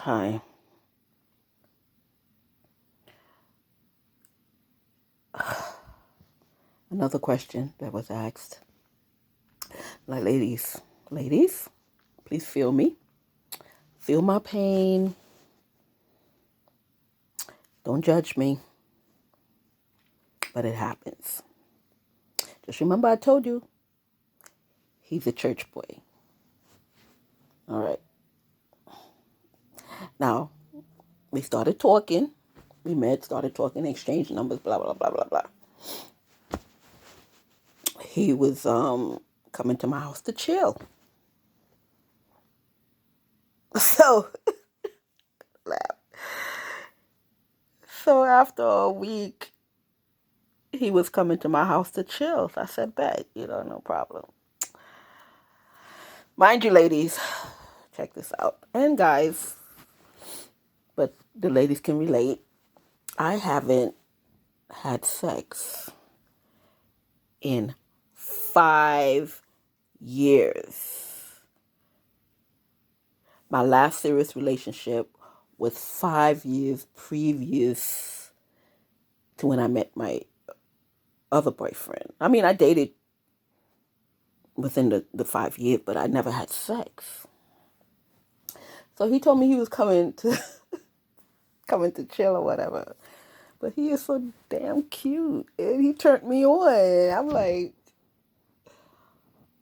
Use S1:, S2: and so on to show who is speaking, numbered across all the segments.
S1: Hi. Another question that was asked. Like, ladies, please feel me. Feel my pain. Don't judge me. But it happens. Just remember I told you, he's a church boy. All right. Now, we started talking. We met, started talking, exchanged numbers, blah, blah, blah, blah, blah. He was coming to my house to chill. So, so after a week, he was coming to my house to chill. So I said, bet, no problem. Mind you, ladies, check this out. And guys, but the ladies can relate. I haven't had sex in 5 years. My last serious relationship was 5 years previous to when I met my other boyfriend. I mean, I dated within the 5 years, but I never had sex. So he told me he was coming to coming to chill or whatever. But he is so damn cute. And he turned me on. I'm like,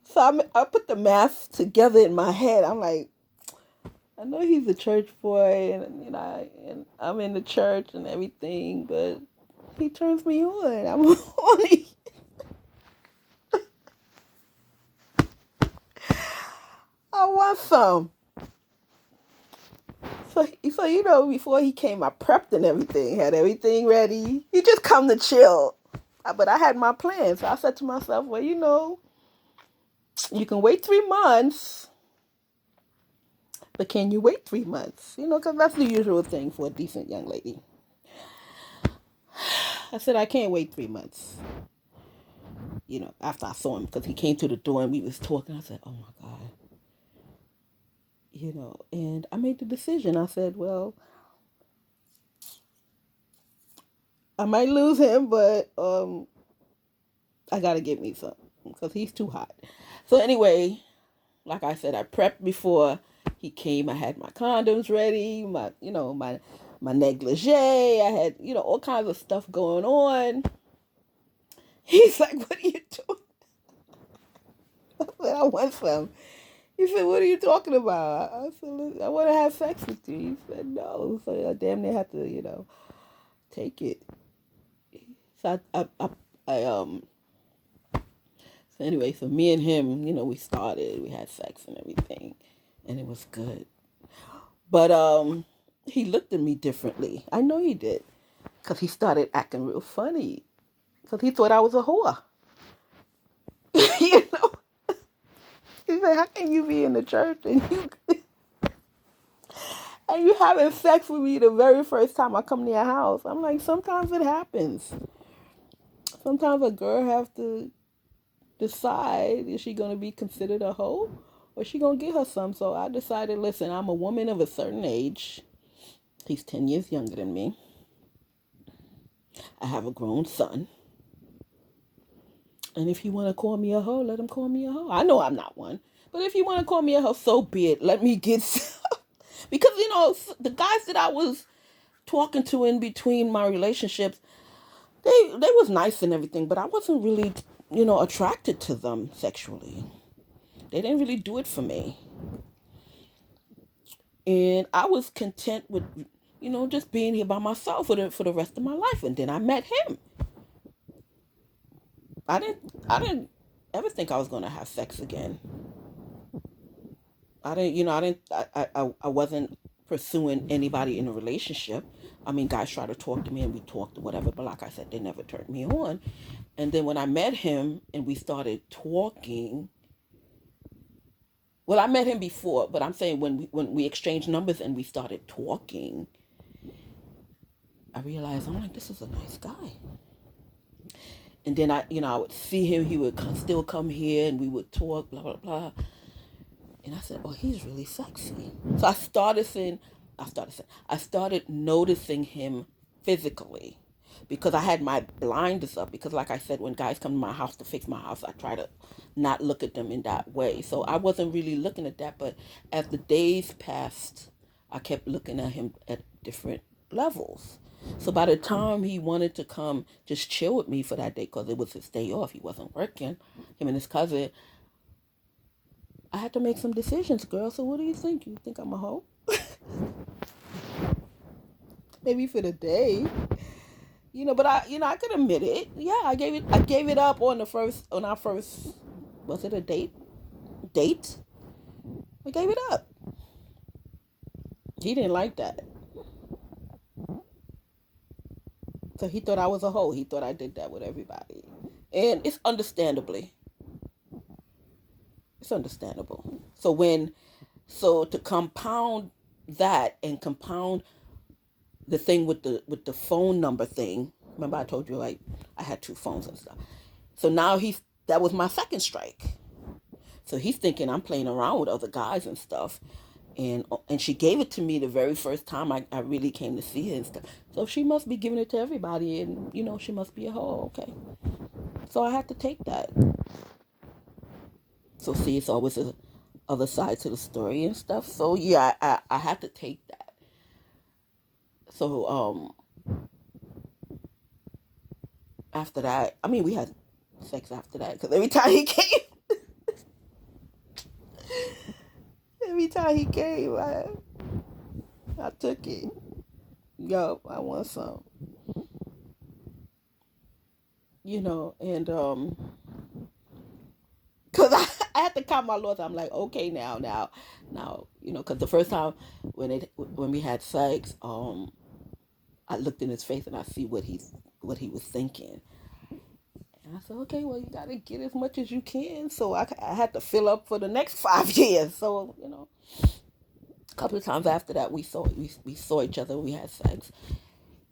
S1: so I put the math together in my head. I'm like, I know he's a church boy, and and I'm in the church and everything, but he turns me on. I'm horny. I want some. So before he came, I prepped and everything, had everything ready. He just come to chill. But I had my plans. So I said to myself, well, you can wait 3 months, but can you wait 3 months? Because that's the usual thing for a decent young lady. I said, I can't wait 3 months. After I saw him, because he came to the door and we was talking. I said, oh my God. And I made the decision. I said, well, I might lose him, but I got to get me some because he's too hot. So anyway, like I said, I prepped before he came. I had my condoms ready, my negligee. I had, all kinds of stuff going on. He's like, what are you doing? I said, I want some. He said, what are you talking about? I said, I want to have sex with you. He said, no. So I damn near had to, take it. So so anyway, so me and him, we started, we had sex and everything, and it was good. But he looked at me differently. I know he did, because he started acting real funny, because he thought I was a whore. you know, he said, "How can you be in the church and you having sex with me the very first time I come to your house?" I'm like, sometimes it happens. Sometimes a girl have to decide, is she gonna be considered a hoe or is she gonna get her some. So I decided, listen, I'm a woman of a certain age. He's 10 years younger than me. I have a grown son. And if you want to call me a hoe, let him call me a hoe. I know I'm not one. But if you want to call me a hoe, so be it. Let me get because the guys that I was talking to in between my relationships, they was nice and everything, but I wasn't really, attracted to them sexually. They didn't really do it for me. And I was content with, just being here by myself for the rest of my life. And then I met him. I didn't ever think I was gonna have sex again. I wasn't pursuing anybody in a relationship. I mean, guys try to talk to me and we talked or whatever, but like I said, they never turned me on. And then when I met him and we started talking, well, I met him before, but I'm saying when we exchanged numbers and we started talking, I realized, I'm like, this is a nice guy. And then I would see him. He would still come here, and we would talk, blah blah blah. And I said, oh, he's really sexy. So I started saying, I started noticing him physically because I had my blinders up. Because, like I said, when guys come to my house to fix my house, I try to not look at them in that way. So I wasn't really looking at that. But as the days passed, I kept looking at him at different levels. So by the time he wanted to come just chill with me for that day, because it was his day off, he wasn't working, him and his cousin, I had to make some decisions, girl. So what do you think? You think I'm a hoe? Maybe for the day. But I could admit it. Yeah, I gave it up on our first, was it a date? I gave it up. He didn't like that. So he thought I was a hoe. He thought I did that with everybody. And it's understandable. So to compound that and compound the thing with the phone number thing. Remember I told you, like, I had two phones and stuff. So now that was my second strike. So he's thinking I'm playing around with other guys and stuff. And she gave it to me the very first time I really came to see her and stuff. So she must be giving it to everybody, and she must be a hoe. Okay. So I had to take that. So see, it's always a other side to the story and stuff. So yeah, I had to take that. So after that, I mean, we had sex after that because every time he came, I took it. Yo, I want some, and cause I had to count my losses. I'm like, okay, now, cause the first time when we had sex, I looked in his face and I see what he was thinking. And I said, okay, well, you got to get as much as you can. So I had to fill up for the next 5 years. So, a couple of times after that, we saw each other. We had sex.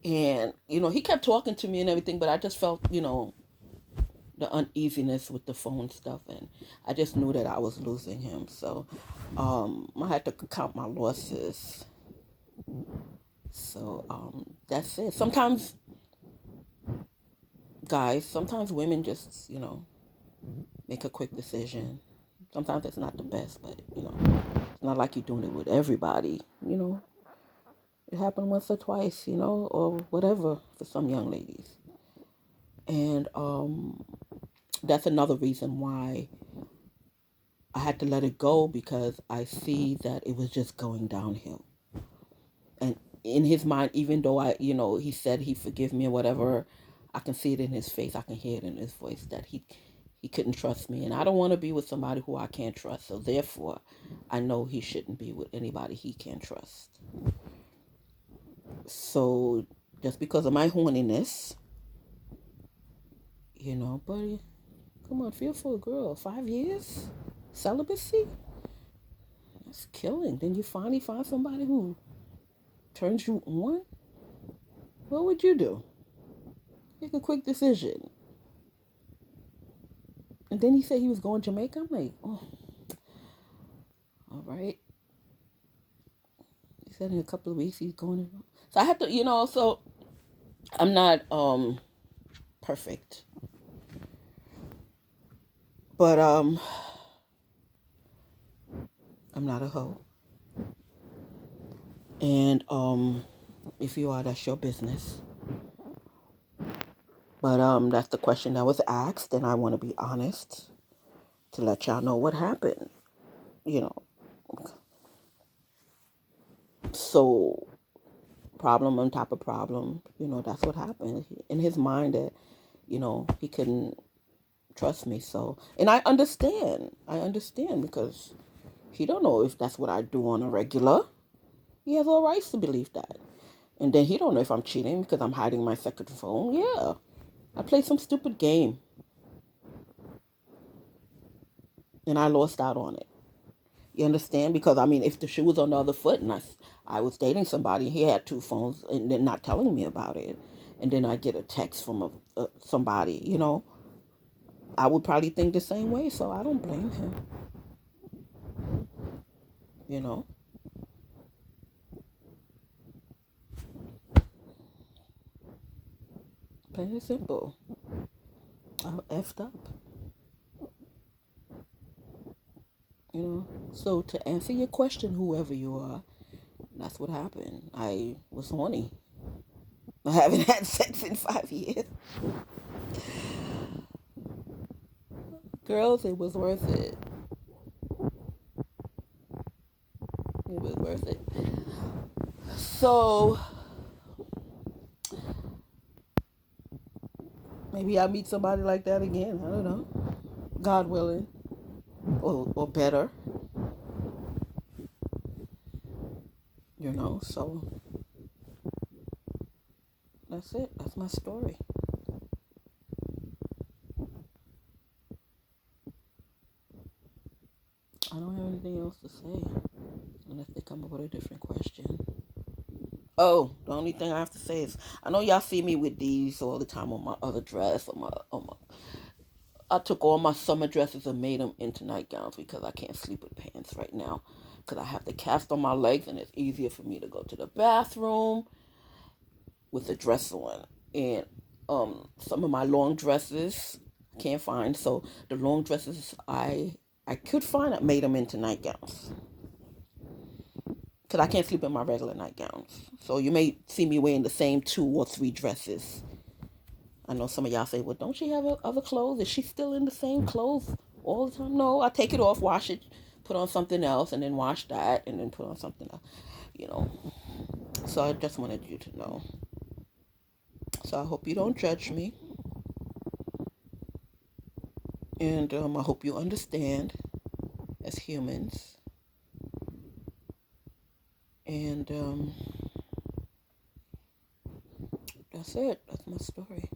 S1: And, he kept talking to me and everything, but I just felt, the uneasiness with the phone stuff. And I just knew that I was losing him. So I had to count my losses. So that's it. Sometimes women just, make a quick decision. Sometimes it's not the best, but, it's not like you're doing it with everybody, It happened once or twice, or whatever for some young ladies. And that's another reason why I had to let it go, because I see that it was just going downhill. And in his mind, even though he said he forgive me or whatever, I can see it in his face. I can hear it in his voice that he couldn't trust me. And I don't want to be with somebody who I can't trust. So therefore, I know he shouldn't be with anybody he can't trust. So just because of my horniness, buddy, come on, feel for a girl. 5 years? Celibacy? That's killing. Then you finally find somebody who turns you on? What would you do? Make a quick decision. And then he said he was going to Jamaica. I'm like, oh, all right. He said in a couple of weeks he's going. So I had to, so I'm not perfect. But I'm not a hoe. And if you are, that's your business. But that's the question that was asked, and I want to be honest to let y'all know what happened. You know, so problem on top of problem. That's what happened in his mind, that he couldn't trust me. So, and I understand. Because he don't know if that's what I do on a regular. He has all rights to believe that. And then he don't know if I'm cheating because I'm hiding my second phone. Yeah, I played some stupid game and I lost out on it. You understand? Because I mean, if the shoe was on the other foot and I was dating somebody, he had two phones and then not telling me about it, and then I get a text from somebody, I would probably think the same way. So I don't blame him. You know. Plain and simple. I'm effed up. You know. So to answer your question, whoever you are, that's what happened. I was horny. I haven't had sex in 5 years. Girls, it was worth it. It was worth it. So maybe I'll meet somebody like that again. I don't know. God willing. Or better. You know, so that's it. That's my story. I don't have anything else to say unless they come up with a different question. Oh, the only thing I have to say is I know y'all see me with these all the time on my other dress on my I took all my summer dresses and made them into nightgowns because I can't sleep with pants right now because I have the cast on my legs and it's easier for me to go to the bathroom with the dress on. And some of my long dresses I can't find, so the long dresses I could find, I made them into nightgowns because I can't sleep in my regular nightgowns. So you may see me wearing the same 2 or 3 dresses. I know some of y'all say, well, don't she have other clothes? Is she still in the same clothes all the time? No, I take it off, wash it, put on something else, and then wash that, and then put on something else, you know. So I just wanted you to know. So I hope you don't judge me. And I hope you understand as humans. And that's it. That's my story.